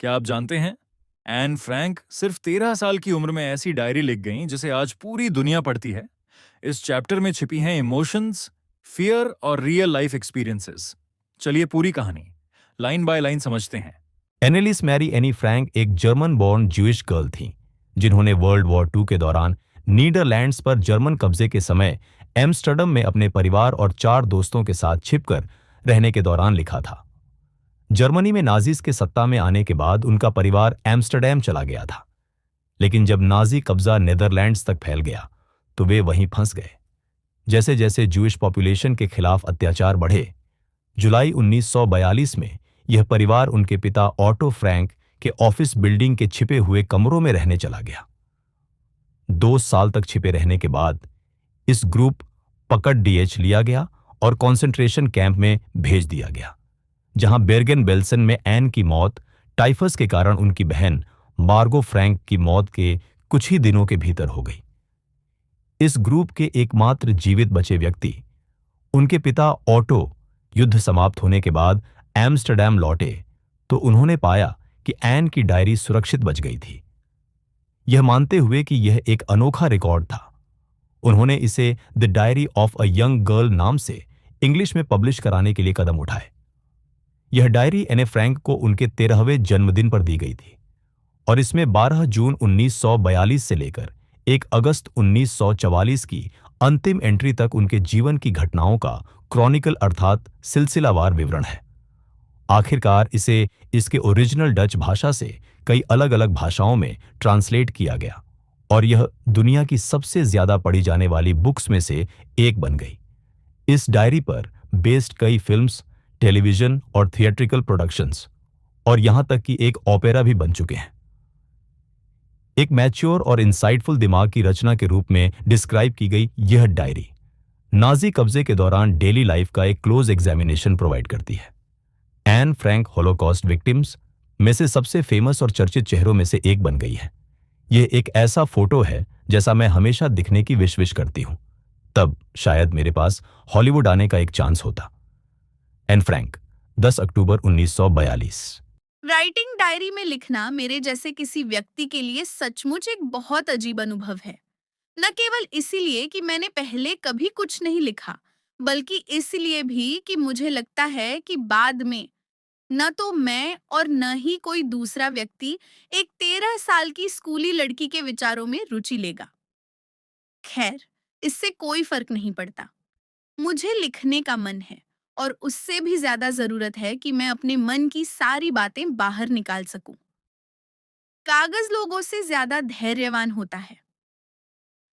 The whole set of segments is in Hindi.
क्या आप जानते हैं, एन फ्रैंक सिर्फ 13 साल की उम्र में ऐसी डायरी लिख गईं जिसे आज पूरी दुनिया पढ़ती है। इस चैप्टर में छिपी हैं इमोशंस, फियर और रियल लाइफ एक्सपीरियंसेस। चलिए पूरी कहानी लाइन बाय लाइन समझते हैं। एनेलिस मैरी एनी फ्रैंक एक जर्मन बोर्न ज्यूइश गर्ल थीं, जिन्होंने वर्ल्ड वॉर II के दौरान नीदरलैंड्स पर जर्मन कब्जे के समय एम्स्टर्डम में अपने परिवार और 4 दोस्तों के साथ छिपकर रहने के दौरान लिखा था। जर्मनी में नाजीज के सत्ता में आने के बाद उनका परिवार एम्स्टर्डम चला गया था, लेकिन जब नाजी कब्जा नीदरलैंड्स तक फैल गया तो वे वहीं फंस गए। जैसे जैसे ज्यूइश पॉपुलेशन के खिलाफ अत्याचार बढ़े, जुलाई 1942 में यह परिवार उनके पिता ऑटो फ्रैंक के ऑफिस बिल्डिंग के छिपे हुए कमरों में रहने चला गया। 2 साल तक छिपे रहने के बाद इस ग्रुप पकड़ डीएच लिया गया और कंसंट्रेशन कैंप में भेज दिया गया, जहां बेर्गन बेल्सन में एन की मौत टाइफस के कारण उनकी बहन मार्गो फ्रैंक की मौत के कुछ ही दिनों के भीतर हो गई। इस ग्रुप के एकमात्र जीवित बचे व्यक्ति उनके पिता ऑटो युद्ध समाप्त होने के बाद एम्स्टर्डम लौटे तो उन्होंने पाया कि एन की डायरी सुरक्षित बच गई थी। यह मानते हुए कि यह एक अनोखा रिकॉर्ड था, उन्होंने इसे the diary of a young girl नाम से इंग्लिश में पब्लिश कराने के लिए कदम उठाए। यह डायरी एने फ्रैंक को उनके 13वें जन्मदिन पर दी गई थी और इसमें 12 जून 1942 से लेकर 1 अगस्त 1944 की अंतिम एंट्री तक उनके जीवन की घटनाओं का क्रॉनिकल अर्थात सिलसिलावार विवरण है। आखिरकार इसे इसके ओरिजिनल डच भाषा से कई अलग अलग भाषाओं में ट्रांसलेट किया गया और यह दुनिया की सबसे ज्यादा पढ़ी जाने वाली बुक्स में से एक बन गई। इस डायरी पर बेस्ड कई फिल्म्स, टेलीविजन और थिएट्रिकल प्रोडक्शंस और यहां तक कि एक ओपेरा भी बन चुके हैं। एक मैच्योर और इंसाइटफुल दिमाग की रचना के रूप में डिस्क्राइब की गई यह डायरी नाजी कब्जे के दौरान डेली लाइफ का एक क्लोज एग्जामिनेशन प्रोवाइड करती है। एन फ्रैंक होलोकॉस्ट विक्टिम्स में से सबसे फेमस और चर्चित चेहरों में से एक बन गई है। यह एक ऐसा फोटो है जैसा मैं हमेशा दिखने की विश करती हूं। तब शायद मेरे पास हॉलीवुड आने का एक चांस होता। एन फ्रैंक, 10 अक्टूबर 1942। राइटिंग डायरी में लिखना मेरे जैसे किसी व्यक्ति के लिए सचमुच एक बहुत अजीब अनुभव है। न केवल इसीलिए कि मैंने पहले कभी कुछ नहीं लिखा, बल्कि इसलिए भी कि मुझे लगता है कि बाद में न तो मैं और न ही कोई दूसरा व्यक्ति एक 13 साल की स्कूली लड़की के विचारों में रुचि लेगा। खैर, इससे कोई फर्क नहीं पड़ता। मुझे लिखने का मन है और उससे भी ज्यादा जरूरत है कि मैं अपने मन की सारी बातें बाहर निकाल सकूं। कागज लोगों से ज्यादा धैर्यवान होता है।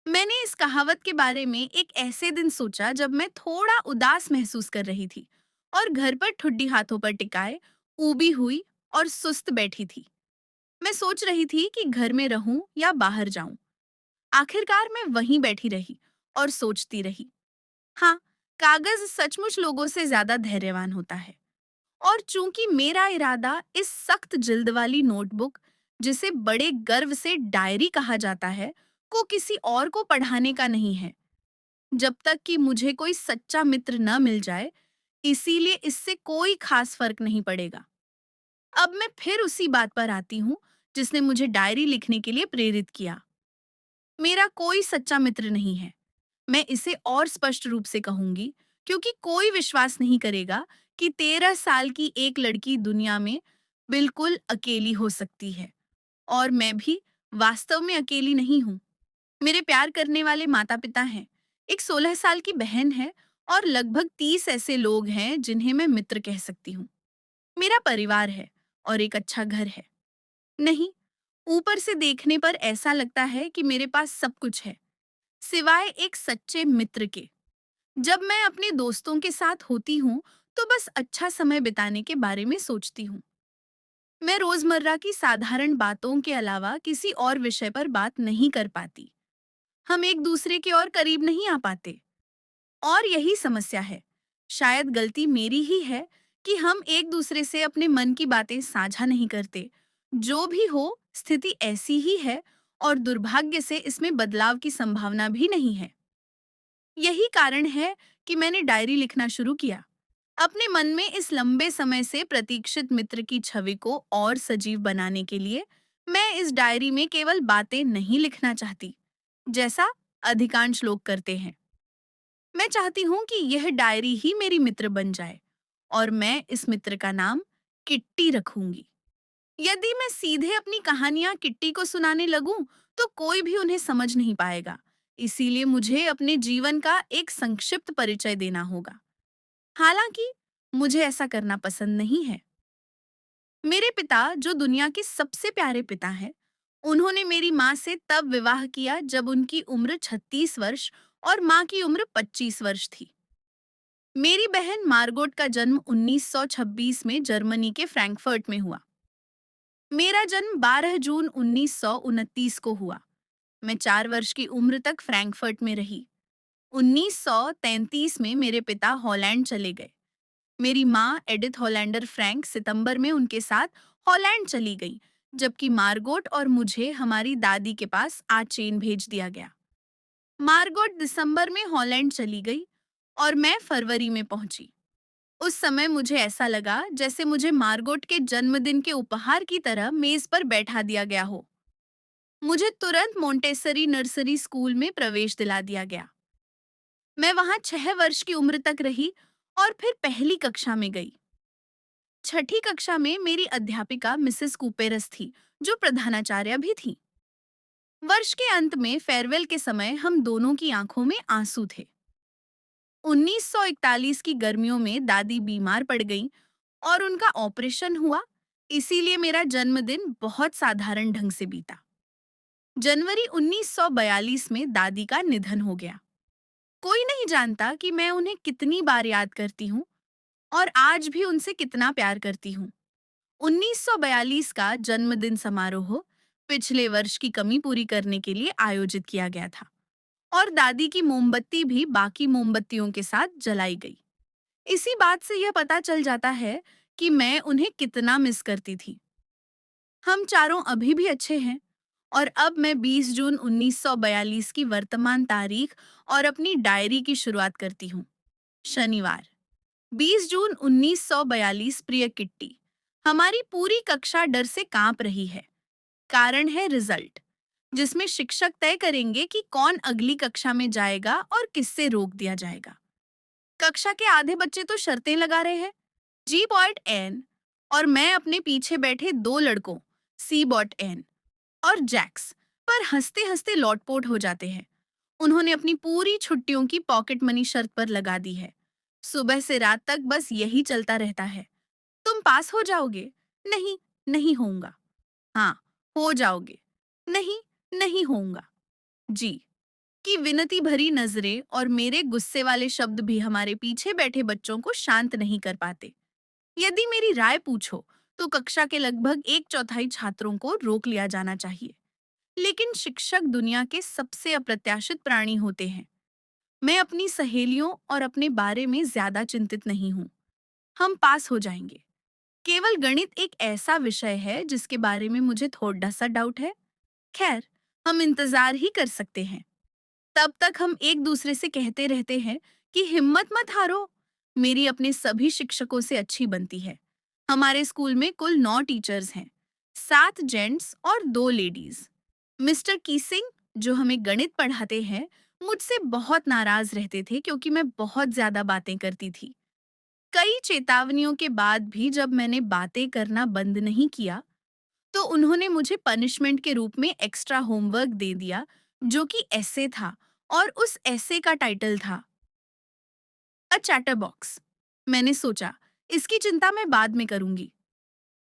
मैंने इस कहावत के बारे में एक ऐसे दिन सोचा जब मैं थोड़ा उदास महसूस कर रही थी और घर पर ठुड्डी हाथों पर टिकाए, ऊबी हुई और सुस्त बैठी थी। मैं सोच रही थी कि घर में रहूं या बाहर जाऊं। आखिरकार मैं वहीं बैठी रही और सोचती रही। हाँ, कागज सचमुच लोगों से ज्यादा धैर्यवान होता है। और चूंकि मेरा इरादा इस सख्त जिल्द वाली नोटबुक, जिसे बड़े गर्व से डायरी कहा जाता है, को किसी और को पढ़ाने का नहीं है, जब तक कि मुझे कोई सच्चा मित्र न मिल जाए, इसीलिए इससे कोई खास फर्क नहीं पड़ेगा। अब मैं फिर उसी बात पर आती हूँ जिसने मुझे डायरी लिखने के लिए प्रेरित किया। मेरा कोई सच्चा मित्र नहीं है। मैं इसे और स्पष्ट रूप से कहूंगी, क्योंकि कोई विश्वास नहीं करेगा कि 13 साल की एक लड़की दुनिया में बिल्कुल अकेली हो सकती है। और मैं भी वास्तव में अकेली नहीं हूँ। मेरे प्यार करने वाले माता पिता हैं, एक 16 साल की बहन है और लगभग 30 ऐसे लोग हैं जिन्हें मैं मित्र कह सकती हूँ। मेरा परिवार है और एक अच्छा घर है। नहीं, ऊपर से देखने पर ऐसा लगता है कि मेरे पास सब कुछ है, सिवाय एक सच्चे मित्र के। जब मैं अपने दोस्तों के साथ होती हूँ तो बस अच्छा समय बिताने के बारे में सोचती हूँ। मैं रोजमर्रा की साधारण बातों के अलावा किसी और विषय पर बात नहीं कर पाती। हम एक दूसरे के और करीब नहीं आ पाते। और यही समस्या है। शायद गलती मेरी ही है कि हम एक दूसरे से अपने मन की बातें साझा नहीं करते। जो भी हो, स्थिति ऐसी ही है और दुर्भाग्य से इसमें बदलाव की संभावना भी नहीं है। यही कारण है कि मैंने डायरी लिखना शुरू किया। अपने मन में इस लंबे समय से प्रतीक्षित मित्र की छवि को और सजीव बनाने के लिए मैं इस डायरी में केवल बातें नहीं लिखना चाहती, जैसा अधिकांश लोग करते हैं। मैं चाहती हूँ कि यह डायरी ही मेरी मित्र बन जाए और मैं इस मित्र का नाम किट्टी रखूंगी। यदि मैं सीधे अपनी कहानियां किट्टी को सुनाने लगूं, तो कोई भी उन्हें समझ नहीं पाएगा। इसीलिए मुझे अपने जीवन का एक संक्षिप्त परिचय देना होगा। हालांकि मुझे ऐसा करना पसंद नहीं है। मेरे पिता, जो दुनिया के सबसे प्यारे पिता हैं, उन्होंने मेरी माँ से तब विवाह किया जब उनकी उम्र 36 वर्ष और माँ की उम्र 25 वर्ष थी। मेरी बहन मार्गोट का जन्म 1926 में जर्मनी के फ्रैंकफर्ट में हुआ। मेरा जन्म 12 जून 1929 को हुआ। मैं 4 वर्ष की उम्र तक फ्रैंकफर्ट में रही। 1933 में मेरे पिता हॉलैंड चले गए। मेरी माँ एडिथ हॉलैंडर फ्रैंक सितंबर में उनके साथ हॉलैंड चली गई, जबकि मार्गोट और मुझे हमारी दादी के पास आचेन भेज दिया गया। मार्गोट दिसंबर में हॉलैंड चली गई और मैं फरवरी में पहुंची। उस समय मुझे ऐसा लगा जैसे मुझे मार्गोट के जन्मदिन के उपहार की तरह मेज पर बैठा दिया गया हो। मुझे तुरंत मोंटेसरी नर्सरी स्कूल में प्रवेश दिला दिया गया। मैं वहां 6 वर्ष की उम्र तक रही और फिर पहली कक्षा में गई। छठी कक्षा में मेरी अध्यापिका मिसेस कूपेरस थी, जो प्रधानाचार्य भी थी। वर्ष के अंत में फेयरवेल के समय हम दोनों की आंखों में आंसू थे। 1941 की गर्मियों में दादी बीमार पड़ गईं और उनका ऑपरेशन हुआ, इसीलिए मेरा जन्मदिन बहुत साधारण ढंग से बीता। जनवरी 1942 में दादी का निधन हो गया। कोई नहीं जानता कि मैं उन्हें कितनी बार याद करती हूँ और आज भी उनसे कितना प्यार करती हूँ। 1942 का जन्मदिन समारोह पिछले वर्ष की कमी पूरी करने के लिए आयोजित किया गया था और दादी की मोमबत्ती भी बाकी मोमबत्तियों के साथ जलाई गई। इसी बात से यह पता चल जाता है कि मैं उन्हें कितना मिस करती थी। हम चारों अभी भी अच्छे हैं और अब मैं 20 जून 1942 की वर्तमान तारीख और अपनी डायरी की शुरुआत करती हूँ। शनिवार, 20 जून 1942। प्रिय किट्टी, हमारी पूरी कक्षा डर से कांप रही है। कारण है रिजल्ट, जिसमें शिक्षक तय करेंगे कि कौन अगली कक्षा में जाएगा और किससे रोक दिया जाएगा। कक्षा के आधे बच्चे तो शर्तें लगा रहे हैं, जी बॉट एन, और मैं अपने पीछे बैठे 2 लड़कों, सी बॉट एन और जैक्स, पर हंसते हंसते लौटपोट हो जाते हैं। उन्होंने अपनी पूरी छुट्टियों की पॉकेट मनी शर्त पर लगा दी है। सुबह से रात तक बस यही चलता रहता है। तुम पास हो जाओगे? नहीं, नहीं होऊंगा। हाँ, हो जाओगे। नहीं, नहीं होऊंगा। जी की विनती भरी नजरें और मेरे गुस्से वाले शब्द भी हमारे पीछे बैठे बच्चों को शांत नहीं कर पाते। यदि मेरी राय पूछो, तो कक्षा के लगभग 1/4 छात्रों को रोक लिया जाना चाहिए। लेकिन शिक्षक दुनिया के सबसे अप्रत्याशित प्राणी होते हैं। मैं अपनी सहेलियों और अपने बारे में ज्यादा चिंतित नहीं हूँ। हम पास हो जाएंगे। केवल गणित एक ऐसा विषय है जिसके बारे में मुझे थोड़ा सा डाउट है। खैर, हम इंतजार ही कर सकते हैं। तब तक हम एक दूसरे से कहते रहते हैं कि हिम्मत मत हारो। मेरी अपने सभी शिक्षकों से अच्छी बनती है। हमारे स्कूल में कुल 9 टीचर्स हैं, 7 जेंट्स और 2 लेडीज। मिस्टर कीसिंग, जो हमें गणित पढ़ाते हैं, मुझसे बहुत नाराज रहते थे क्योंकि मैं बहुत ज्यादा बातें करती थी। कई चेतावनियों के बाद भी जब मैंने बातें करना बंद नहीं किया, तो उन्होंने मुझे पनिशमेंट के रूप में एक्स्ट्रा होमवर्क दे दिया, जो कि ऐसे था, और उस ऐसे का टाइटल था अ चैटर बॉक्स। मैंने सोचा, इसकी चिंता मैं बाद में करूंगी।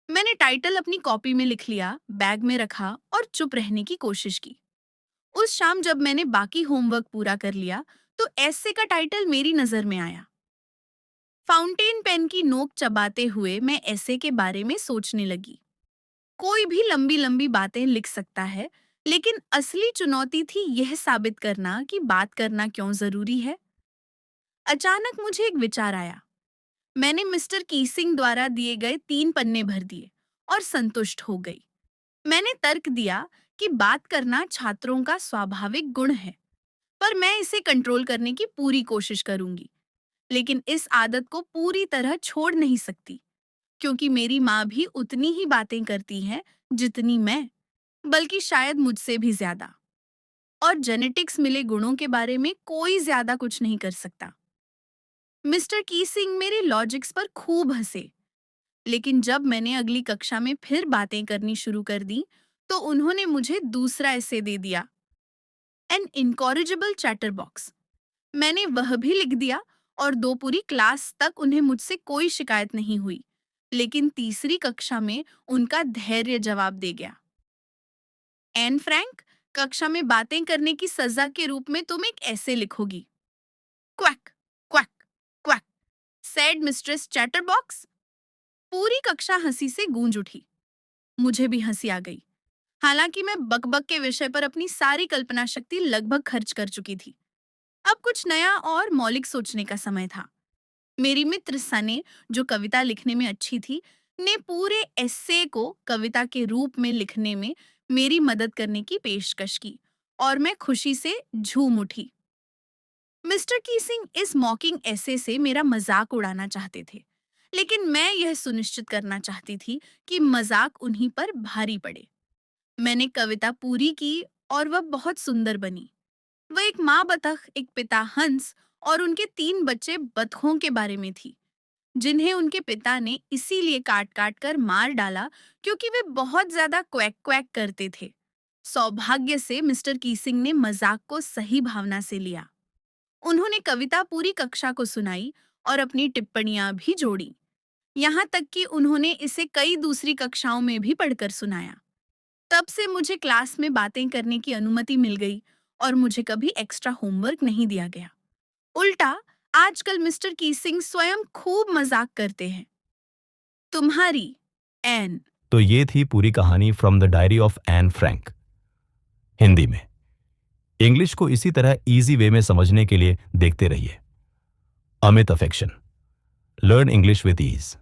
मैंने टाइटल अपनी कॉपी में लिख लिया, बैग में रखा और चुप रहने की कोशिश की। उस शाम जब मैंने बाकी होमवर्क पूरा कर लिया, तो ऐसे का टाइटल मेरी नजर में आया। फाउंटेन पेन की नोक चबाते हुए मैं ऐसे के बारे में सोचने लगी। कोई भी लंबी लंबी बातें लिख सकता है, लेकिन असली चुनौती थी यह साबित करना कि बात करना क्यों जरूरी है। अचानक मुझे एक विचार आया। मैंने मिस्टर कीसिंग द्वारा दिए गए 3 पन्ने भर दिए और संतुष्ट हो गई। मैंने तर्क दिया कि बात करना छात्रों का स्वाभाविक गुण है, पर मैं इसे कंट्रोल करने की पूरी कोशिश करूंगी। लेकिन इस आदत को पूरी तरह छोड़ नहीं सकती, क्योंकि मेरी माँ भी उतनी ही बातें करती है जितनी मैं, बल्कि शायद मुझसे भी ज्यादा। और जेनेटिक्स मिले गुणों के बारे में कोई ज्यादा कुछ नहीं कर सकता। मिस्टर कीसिंग मेरे लॉजिक्स पर खूब हंसे, लेकिन जब मैंने अगली कक्षा में फिर बातें करनी शुरू कर दी, तो उन्होंने मुझे दूसरा ऐसे दे दिया, एन इनकॉरिजिबल चैटर बॉक्स। मैंने वह भी लिख दिया और 2 पूरी क्लास तक उन्हें मुझसे कोई शिकायत नहीं हुई। लेकिन तीसरी कक्षा में उनका धैर्य जवाब दे गया। एन फ्रैंक, कक्षा में बातें करने की सजा के रूप में तुम एक ऐसे लिखोगी। Quack quack quack, said Mistress Chatterbox. पूरी कक्षा हंसी से गूंज उठी। मुझे भी हंसी आ गई। हालांकि मैं बकबक के विषय पर अपनी सारी कल्पना शक्ति लगभग खर्च कर चुकी थी। अब कुछ नया और मौलिक सोचने का समय था। मेरी मित्र सने, जो कविता लिखने में अच्छी थी, ने पूरे एस्से को कविता के रूप में लिखने में मेरी मदद करने की पेशकश की और मैं खुशी से झूम उठी। मिस्टर कीसिंग इस मॉकिंग एसे से मेरा मजाक उड़ाना चाहते थे, लेकिन मैं यह सुनिश्चित करना चाहती थी कि मजाक उन्हीं पर भारी पड़े। मैंने कविता पूरी की और वह बहुत सुंदर बनी। वह एक माँ बतख, एक पिता हंस और उनके 3 बच्चे बतखों के बारे में थी, जिन्हें उनके पिता ने इसीलिए काट काट कर मार डाला क्योंकि वे बहुत ज्यादा क्वैक क्वैक करते थे। सौभाग्य से मिस्टर कीसिंग ने मजाक को सही भावना से लिया। उन्होंने कविता पूरी कक्षा को सुनाई और अपनी टिप्पणियां भी जोड़ी। यहाँ तक कि उन्होंने इसे कई दूसरी कक्षाओं में भी पढ़कर सुनाया। तब से मुझे क्लास में बातें करने की अनुमति मिल गई और मुझे कभी एक्स्ट्रा होमवर्क नहीं दिया गया। उल्टा आजकल मिस्टर कीसिंग स्वयं खूब मजाक करते हैं। तुम्हारी एन। तो ये थी पूरी कहानी from the diary of Anne Frank, Hindi में। इंग्लिश को इसी तरह इजी वे में समझने के लिए देखते रहिए Amit affection, learn English with ease.